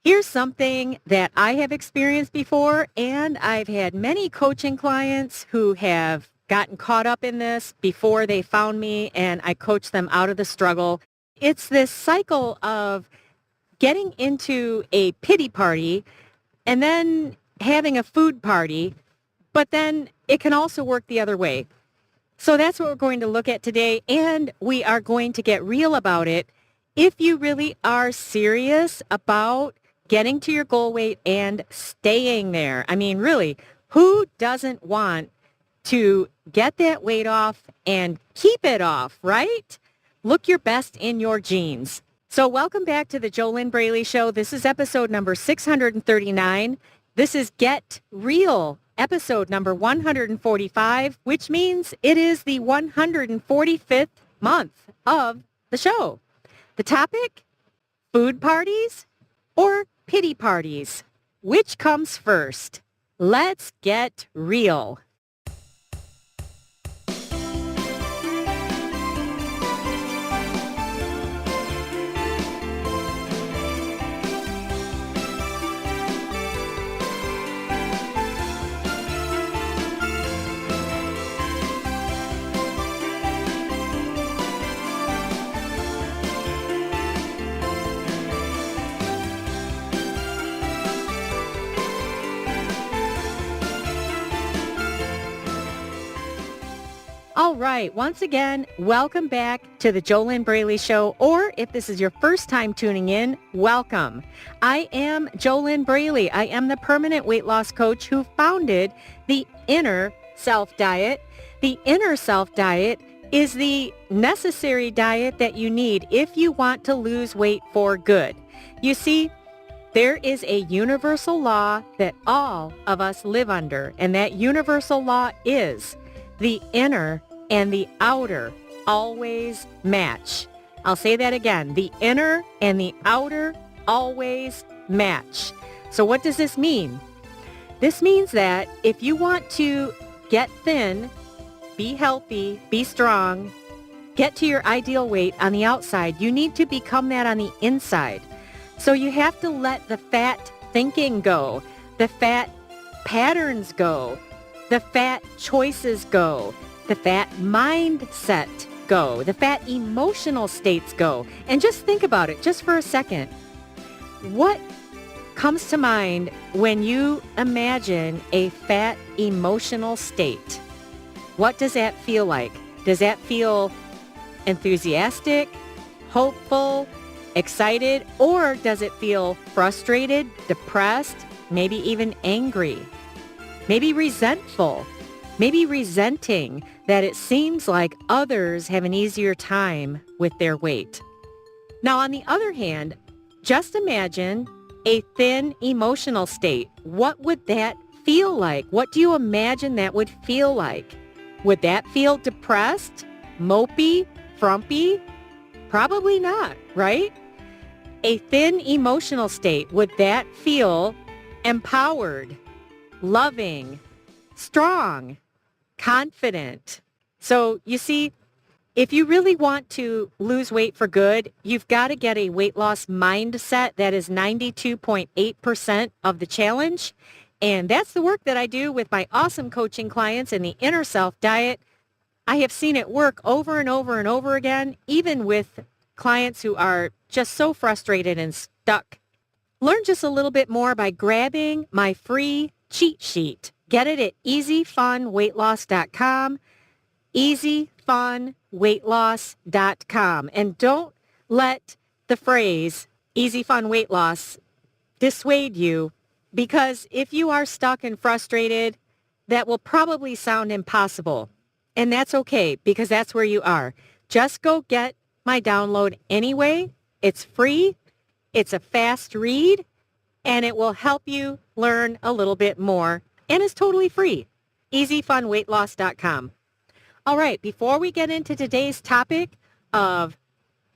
Here's something that I have experienced before, and I've had many coaching clients who have gotten caught up in this before they found me, and I coach them out of the struggle. It's this cycle of getting into a pity party and then having a food party, but then it can also work the other way. So that's what we're going to look at today, and we are going to get real about it. If you really are serious about getting to your goal weight and staying there, I mean, really, who doesn't want to get that weight off and keep it off, right? Look your best in your jeans. So welcome back to the JoLynn Braley Show. This is episode number 639. This is Get Real, episode number 145, which means it is the 145th month of the show. The topic, food parties or pity parties? Which comes first? Let's get real. All right. Once again, welcome back to the JoLynn Braley Show, or if this is your first time tuning in, welcome. I am JoLynn Braley. I am the permanent weight loss coach who founded the Inner Self Diet. The Inner Self Diet is the necessary diet that you need if you want to lose weight for good. You see, there is a universal law that all of us live under, and that universal law is the inner and the outer always match. I'll say that again. The inner and the outer always match. So what does this mean? This means that if you want to get thin, be healthy, be strong, get to your ideal weight on the outside, you need to become that on the inside. So you have to let the fat thinking go, the fat patterns go, the fat choices go, the fat mindset go, the fat emotional states go. And just think about it just for a second. What comes to mind when you imagine a fat emotional state? What does that feel like? Does that feel enthusiastic, hopeful, excited, or does it feel frustrated, depressed, maybe even angry? Maybe resentful, maybe resenting that it seems like others have an easier time with their weight. Now, on the other hand, just imagine a thin emotional state. What would that feel like? What do you imagine that would feel like? Would that feel depressed, mopey, frumpy? Probably not, right? A thin emotional state, would that feel empowered, loving, strong, confident? So you see, if you really want to lose weight for good, you've got to get a weight loss mindset that is 92.8% of the challenge. And that's the work that I do with my awesome coaching clients in the Inner Self Diet. I have seen it work over and over and over again, even with clients who are just so frustrated and stuck. Learn just a little bit more by grabbing my free cheat sheet. Get it at easyfunweightloss.com, easyfunweightloss.com. And don't let the phrase easy fun weight loss dissuade you, because if you are stuck and frustrated, that will probably sound impossible. And that's okay, because that's where you are. Just go get my download anyway. It's free. It's a fast read, and it will help you learn a little bit more, and it's totally free. easyfunweightloss.com. All right, before we get into today's topic of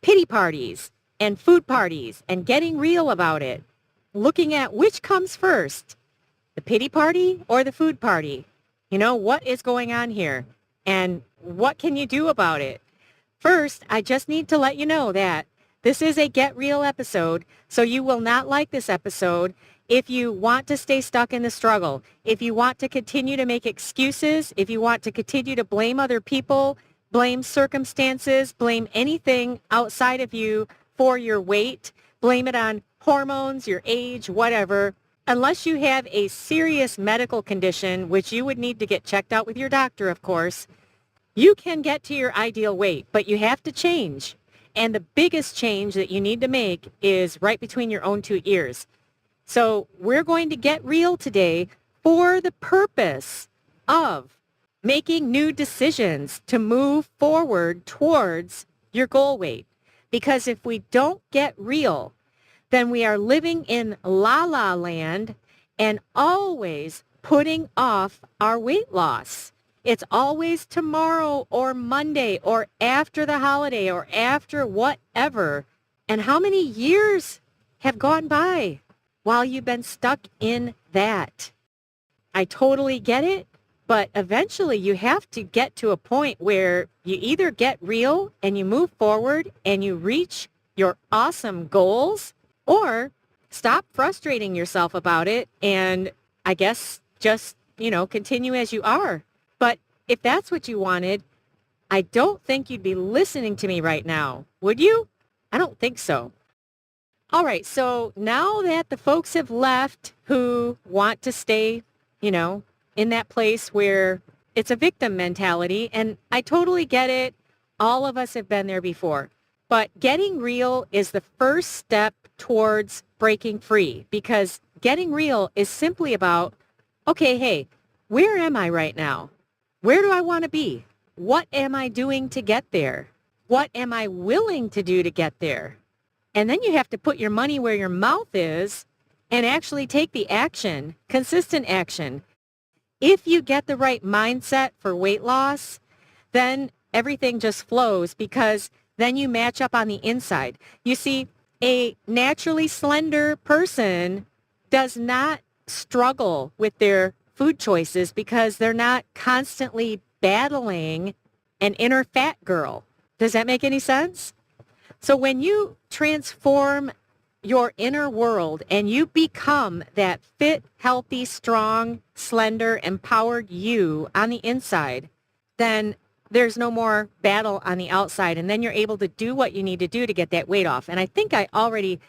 pity parties and food parties and getting real about it, looking at which comes first, the pity party or the food party. You know, what is going on here and what can you do about it? First, I just need to let you know that This is a Get Real episode, so you will not like this episode if you want to stay stuck in the struggle, if you want to continue to make excuses, if you want to continue to blame other people, blame circumstances, blame anything outside of you for your weight, blame it on hormones, your age, whatever. Unless you have a serious medical condition, which you would need to get checked out with your doctor, of course, you can get to your ideal weight, but you have to change. And the biggest change that you need to make is right between your own two ears. So we're going to get real today for the purpose of making new decisions to move forward towards your goal weight. Because if we don't get real, then we are living in la-la land and always putting off our weight loss. It's always tomorrow or Monday or after the holiday or after whatever. And how many years have gone by while you've been stuck in that? I totally get it, but eventually you have to get to a point where you either get real and you move forward and you reach your awesome goals, or stop frustrating yourself about it and I guess just, continue as you are. But if that's what you wanted, I don't think you'd be listening to me right now. Would you? I don't think so. All right. So now that the folks have left who want to stay, in that place where it's a victim mentality, and I totally get it. All of us have been there before. But getting real is the first step towards breaking free, because getting real is simply about, okay, hey, where am I right now? Where do I want to be? What am I doing to get there? What am I willing to do to get there? And then you have to put your money where your mouth is and actually take the action, consistent action. If you get the right mindset for weight loss, then everything just flows, because then you match up on the inside. You see, a naturally slender person does not struggle with their food choices because they're not constantly battling an inner fat girl. Does that make any sense? So when you transform your inner world and you become that fit, healthy, strong, slender, empowered you on the inside, then there's no more battle on the outside. And then you're able to do what you need to do to get that weight off. And I think I already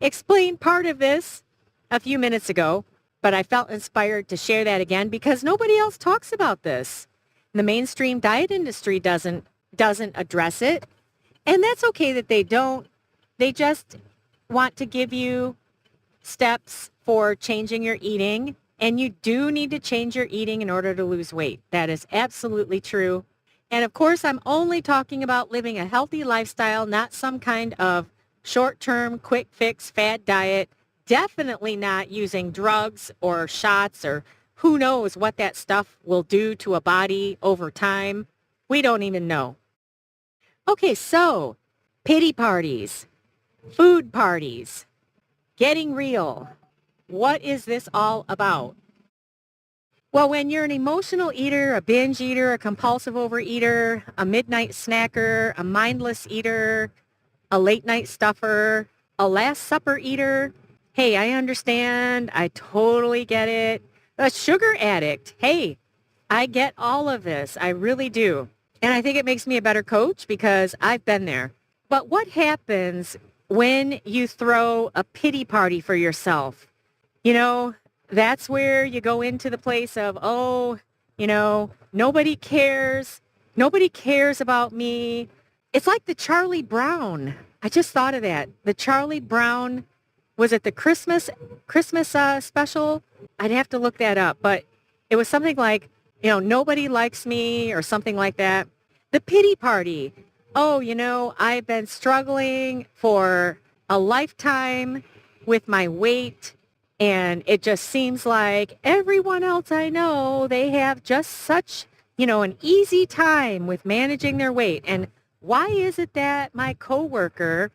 explained part of this a few minutes ago, but I felt inspired to share that again because nobody else talks about this. The mainstream diet industry doesn't address it. And that's okay that they don't. They just want to give you steps for changing your eating. And you do need to change your eating in order to lose weight. That is absolutely true. And of course, I'm only talking about living a healthy lifestyle, not some kind of short-term, quick fix, fad diet. Definitely not using drugs or shots, or who knows what that stuff will do to a body over time. We don't even know. Okay, so pity parties, food parties, getting real. What is this all about? Well, when you're an emotional eater, a binge eater, a compulsive overeater, a midnight snacker, a mindless eater, a late night stuffer, a last supper eater, hey, I understand. I totally get it. A sugar addict, hey, I get all of this. I really do. And I think it makes me a better coach because I've been there. But what happens when you throw a pity party for yourself? That's where you go into the place of, nobody cares. Nobody cares about me. It's like the Charlie Brown. I just thought of that. The Charlie Brown, was it the Christmas special? I'd have to look that up. But it was something like, nobody likes me or something like that. The pity party. Oh, I've been struggling for a lifetime with my weight. And it just seems like everyone else I know, they have just such, an easy time with managing their weight. And why is it that my coworker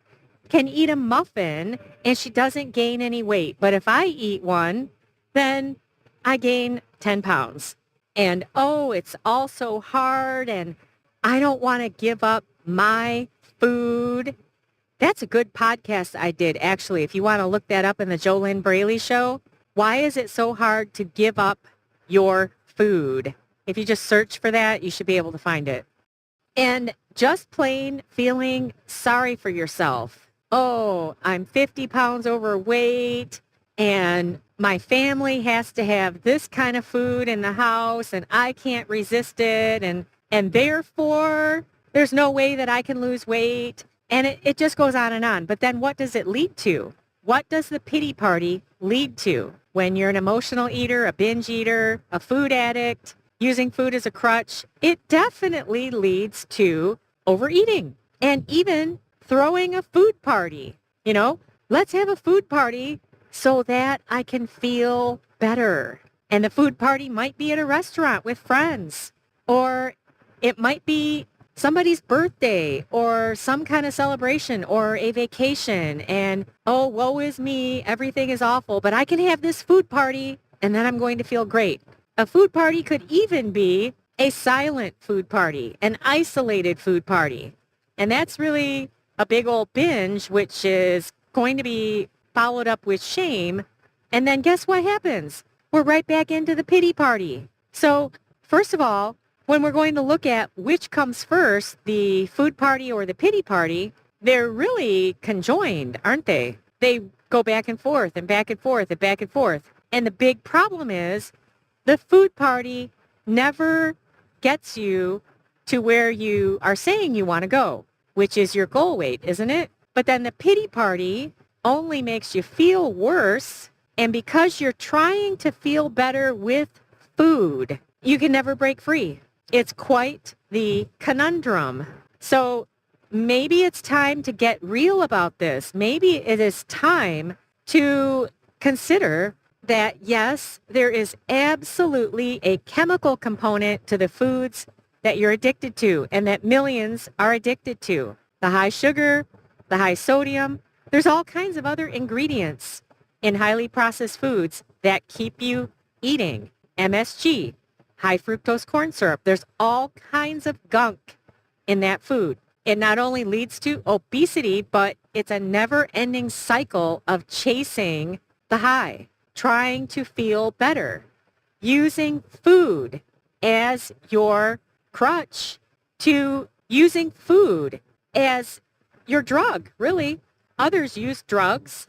can eat a muffin and she doesn't gain any weight? But if I eat one, then I gain 10 pounds. And, it's all so hard. And I don't want to give up my food. That's a good podcast I did, actually. If you want to look that up in the JoLynn Braley Show, why is it so hard to give up your food? If you just search for that, you should be able to find it. And just plain feeling sorry for yourself. Oh, I'm 50 pounds overweight and my family has to have this kind of food in the house and I can't resist it. And therefore, there's no way that I can lose weight. And it just goes on and on. But then what does it lead to? What does the pity party lead to? When you're an emotional eater, a binge eater, a food addict, using food as a crutch, it definitely leads to overeating and even throwing a food party. You know, let's have a food party so that I can feel better. And the food party might be at a restaurant with friends, or it might be somebody's birthday or some kind of celebration or a vacation. And, oh, woe is me, everything is awful, but I can have this food party and then I'm going to feel great. A food party could even be a silent food party, an isolated food party. And that's really a big old binge, which is going to be followed up with shame. And then guess what happens? We're right back into the pity party. So first of all, when we're going to look at which comes first, the food party or the pity party, they're really conjoined, aren't they? They go back and forth and back and forth and back and forth. And the big problem is the food party never gets you to where you are saying you want to go, which is your goal weight, isn't it? But then the pity party only makes you feel worse. And because you're trying to feel better with food, you can never break free. It's quite the conundrum. So maybe it's time to get real about this. Maybe it is time to consider that, yes, there is absolutely a chemical component to the foods that you're addicted to and that millions are addicted to. The high sugar, the high sodium. There's all kinds of other ingredients in highly processed foods that keep you eating. MSG, high fructose corn syrup. There's all kinds of gunk in that food. It not only leads to obesity, but it's a never-ending cycle of chasing the high, trying to feel better, using food as your crutch, to using food as your drug, really. Others use drugs,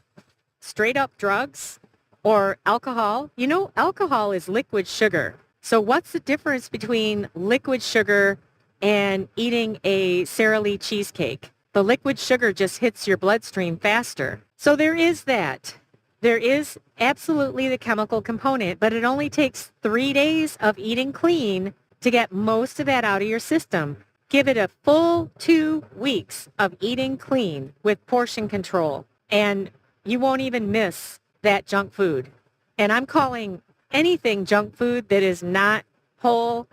straight up drugs, or alcohol. You know, alcohol is liquid sugar. So what's the difference between liquid sugar and eating a Sara Lee cheesecake? The liquid sugar just hits your bloodstream faster. So there is that. There is absolutely the chemical component, but it only takes 3 days of eating clean to get most of that out of your system. Give it a full 2 weeks of eating clean with portion control, and you won't even miss that junk food. And I'm calling anything junk food that is not whole,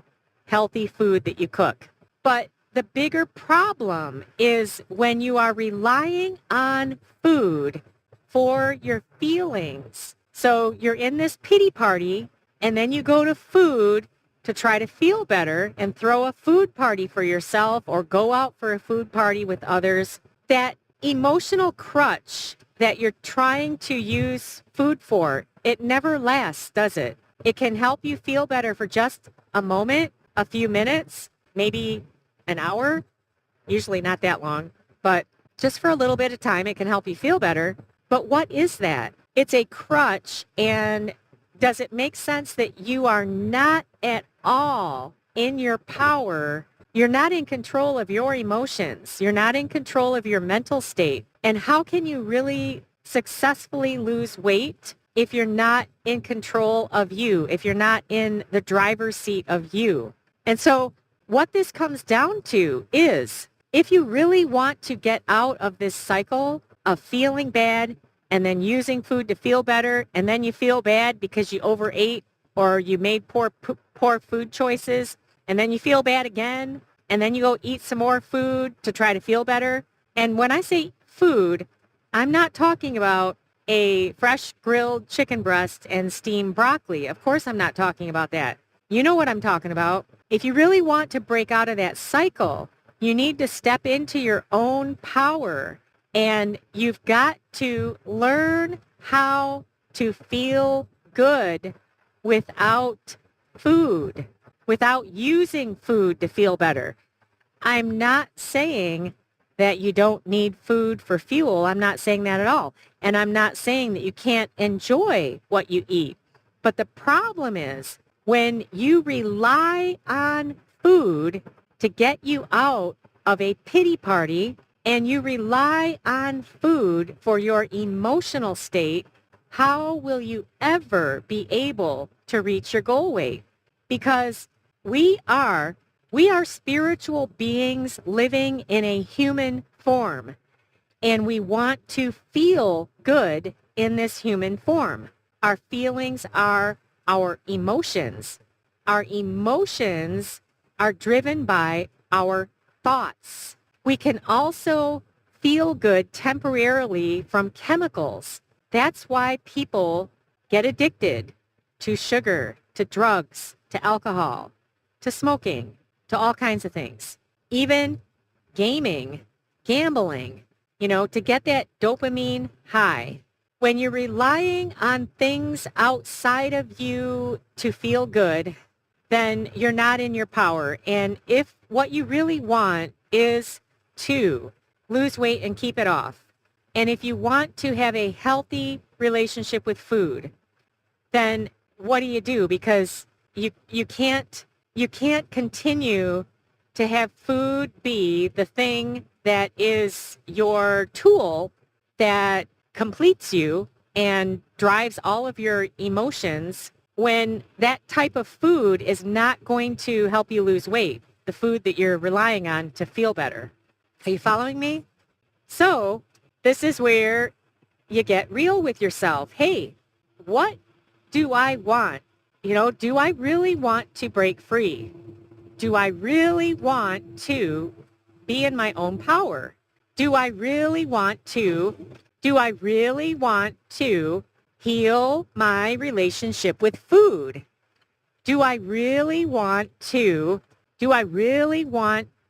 healthy food that you cook. But the bigger problem is when you are relying on food for your feelings. So you're in this pity party, and then you go to food to try to feel better and throw a food party for yourself or go out for a food party with others. That emotional crutch that you're trying to use food for, it never lasts, does it? It can help you feel better for just a moment, a few minutes, maybe an hour, usually not that long, but just for a little bit of time, it can help you feel better. But what is that? It's a crutch, and does it make sense that you are not at all in your power? You're not in control of your emotions. You're not in control of your mental state. And how can you really successfully lose weight if you're not in control of you, if you're not in the driver's seat of you? And so what this comes down to is, if you really want to get out of this cycle of feeling bad and then using food to feel better, and then you feel bad because you overate or you made poor food choices, and then you feel bad again, and then you go eat some more food to try to feel better. And when I say food, I'm not talking about a fresh grilled chicken breast and steamed broccoli. Of course, I'm not talking about that. You know what I'm talking about. If you really want to break out of that cycle, you need to step into your own power And you've got to learn how to feel good without food, without using food to feel better. I'm not saying that you don't need food for fuel. I'm not saying that at all. And I'm not saying that you can't enjoy what you eat. But the problem is when you rely on food to get you out of a pity party and you rely on food for your emotional state, how will you ever be able to reach your goal weight? Because we are spiritual beings living in a human form, and we want to feel good in this human form. Our feelings are our emotions. Our emotions are driven by our thoughts. We can also feel good temporarily from chemicals. That's why people get addicted to sugar, to drugs, to alcohol, to smoking, to all kinds of things. Even gaming, gambling, to get that dopamine high. When you're relying on things outside of you to feel good, then you're not in your power. And if what you really want is to lose weight and keep it off, and if you want to have a healthy relationship with food, then what do? Because you can't continue to have food be the thing that is your tool that completes you and drives all of your emotions when that type of food is not going to help you lose weight, the food that you're relying on to feel better. Are you following me? So this is where you get real with yourself. Hey, what do I want? Do I really want to break free? Do I really want to be in my own power? Do I really want to heal my relationship with food? Do I really want to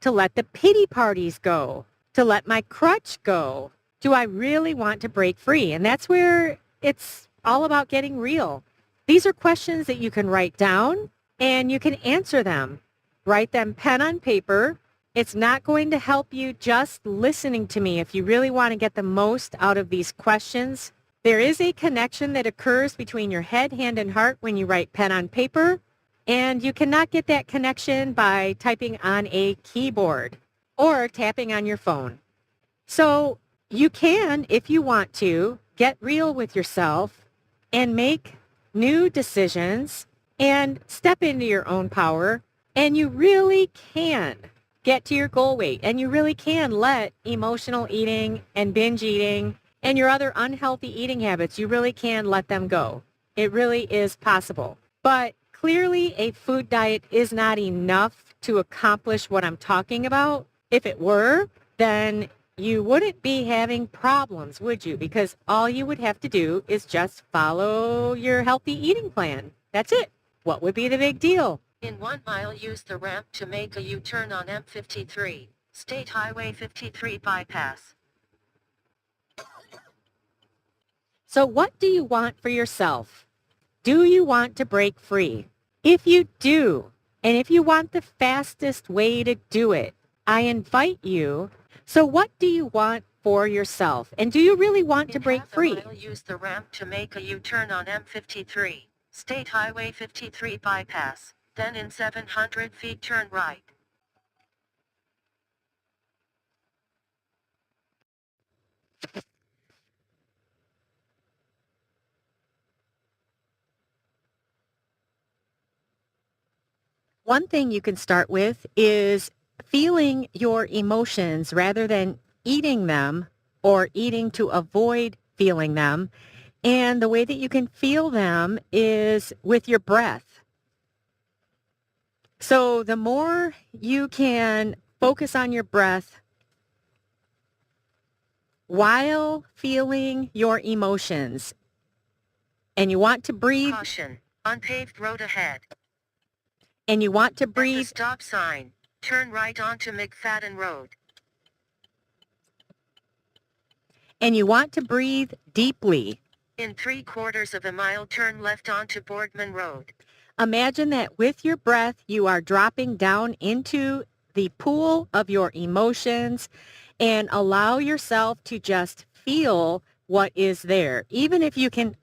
let the pity parties go? To let my crutch go? Do I really want to break free? And that's where it's all about getting real. These are questions that you can write down and you can answer them. Write them pen on paper. It's not going to help you just listening to me if you really want to get the most out of these questions. There is a connection that occurs between your head, hand, and heart when you write pen on paper, and you cannot get that connection by typing on a keyboard or tapping on your phone. So you can, if you want to, get real with yourself and make new decisions and step into your own power, and you really can get to your goal weight, and you really can let emotional eating and binge eating and your other unhealthy eating habits, you really can let them go. It really is possible. But clearly a food diet is not enough to accomplish what I'm talking about. If it were, then you wouldn't be having problems, would you? Because all you would have to do is just follow your healthy eating plan. That's it. What would be the big deal? In 1 mile, use the ramp to make a U-turn on M53, State Highway 53 bypass. So what do you want for yourself? Do you want to break free? If you do, and if you want the fastest way to do it, I invite you. So what do you want for yourself? And do you really want to break free? In 1/2 mile, use the ramp to make a U-turn on M53, State Highway 53 bypass. Then in 700 feet, turn right. One thing you can start with is feeling your emotions rather than eating them or eating to avoid feeling them. And the way that you can feel them is with your breath. So the more you can focus on your breath while feeling your emotions, and you want to breathe. Caution, unpaved road ahead. And you want to At the breathe. stop sign, turn right onto McFadden Road. And you want to breathe deeply. In 3/4 of a mile, turn left onto Boardman Road. Imagine that with your breath, you are dropping down into the pool of your emotions and allow yourself to just feel what is there. Even if you can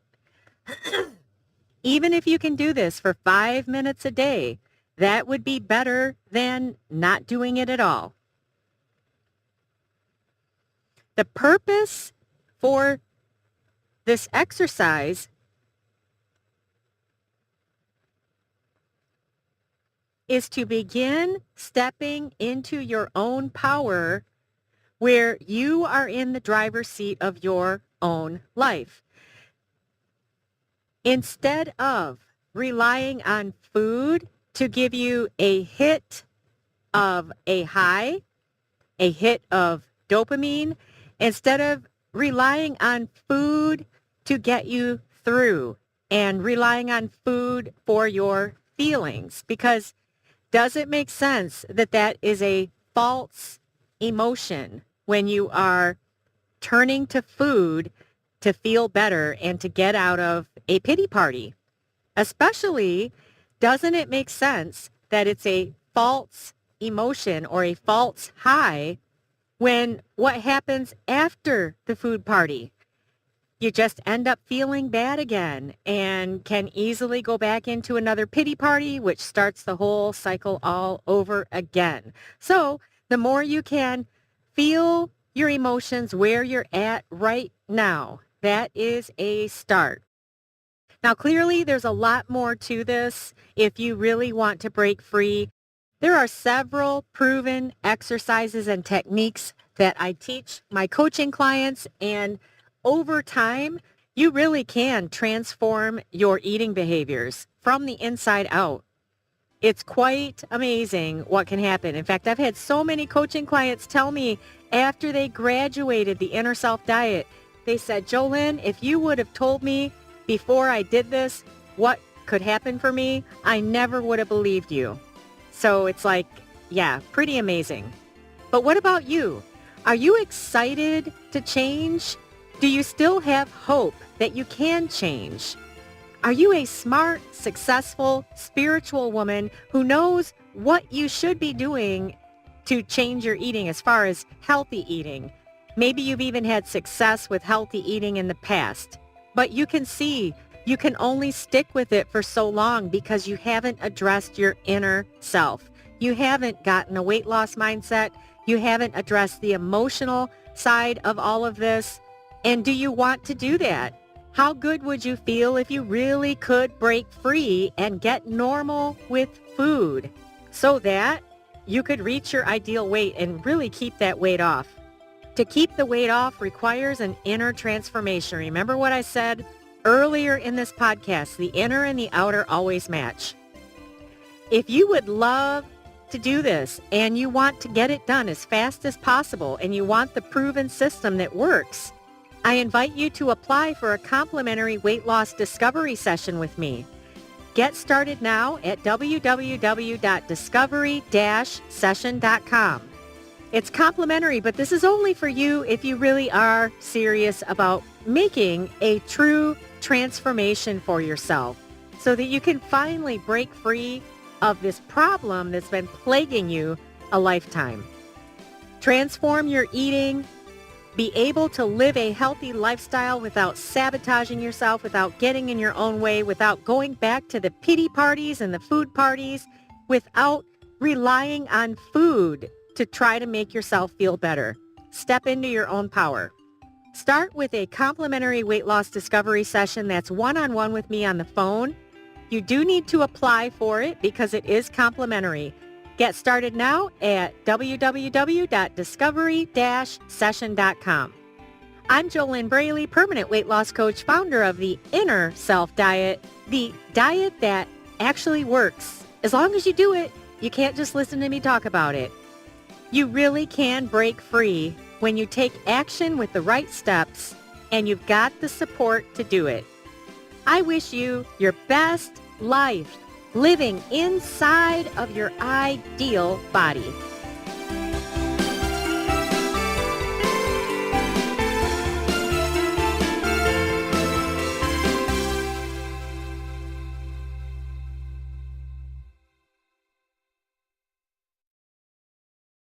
do this for 5 minutes a day, that would be better than not doing it at all. The purpose for this exercise is to begin stepping into your own power where you are in the driver's seat of your own life. Instead of relying on food to give you a hit of a high, a hit of dopamine, instead of relying on food to get you through and relying on food for your feelings. Because does it make sense that that is a false emotion when you are turning to food to feel better and to get out of a pity party? Especially, doesn't it make sense that it's a false emotion or a false high when what happens after the food party? You just end up feeling bad again and can easily go back into another pity party, which starts the whole cycle all over again. So the more you can feel your emotions where you're at right now, that is a start. Now, clearly, there's a lot more to this if you really want to break free. There are several proven exercises and techniques that I teach my coaching clients, and over time, you really can transform your eating behaviors from the inside out. It's quite amazing what can happen. In fact, I've had so many coaching clients tell me after they graduated the Inner Self Diet, they said, JoLynn, if you would have told me before I did this what could happen for me, I never would have believed you. So it's like, yeah, pretty amazing. But what about you? Are you excited to change? Do you still have hope that you can change? Are you a smart, successful, spiritual woman who knows what you should be doing to change your eating as far as healthy eating? Maybe you've even had success with healthy eating in the past, but you can see you can only stick with it for so long because you haven't addressed your inner self. You haven't gotten a weight loss mindset. You haven't addressed the emotional side of all of this. And do you want to do that? How good would you feel if you really could break free and get normal with food so that you could reach your ideal weight and really keep that weight off? To keep the weight off requires an inner transformation. Remember what I said earlier in this podcast, the inner and the outer always match. If you would love to do this and you want to get it done as fast as possible and you want the proven system that works, I invite you to apply for a complimentary weight loss discovery session with me. Get started now at www.discovery-session.com. It's complimentary, but this is only for you if you really are serious about making a true transformation for yourself so that you can finally break free of this problem that's been plaguing you a lifetime. Transform your eating. Be able to live a healthy lifestyle without sabotaging yourself, without getting in your own way, without going back to the pity parties and the food parties, without relying on food to try to make yourself feel better. Step into your own power. Start with a complimentary weight loss discovery session that's one-on-one with me on the phone. You do need to apply for it because it is complimentary. Get started now at www.discovery-session.com. I'm JoLynn Braley, permanent weight loss coach, founder of the Inner Self Diet, the diet that actually works. As long as you do it, you can't just listen to me talk about it. You really can break free when you take action with the right steps and you've got the support to do it. I wish you your best life living inside of your ideal body.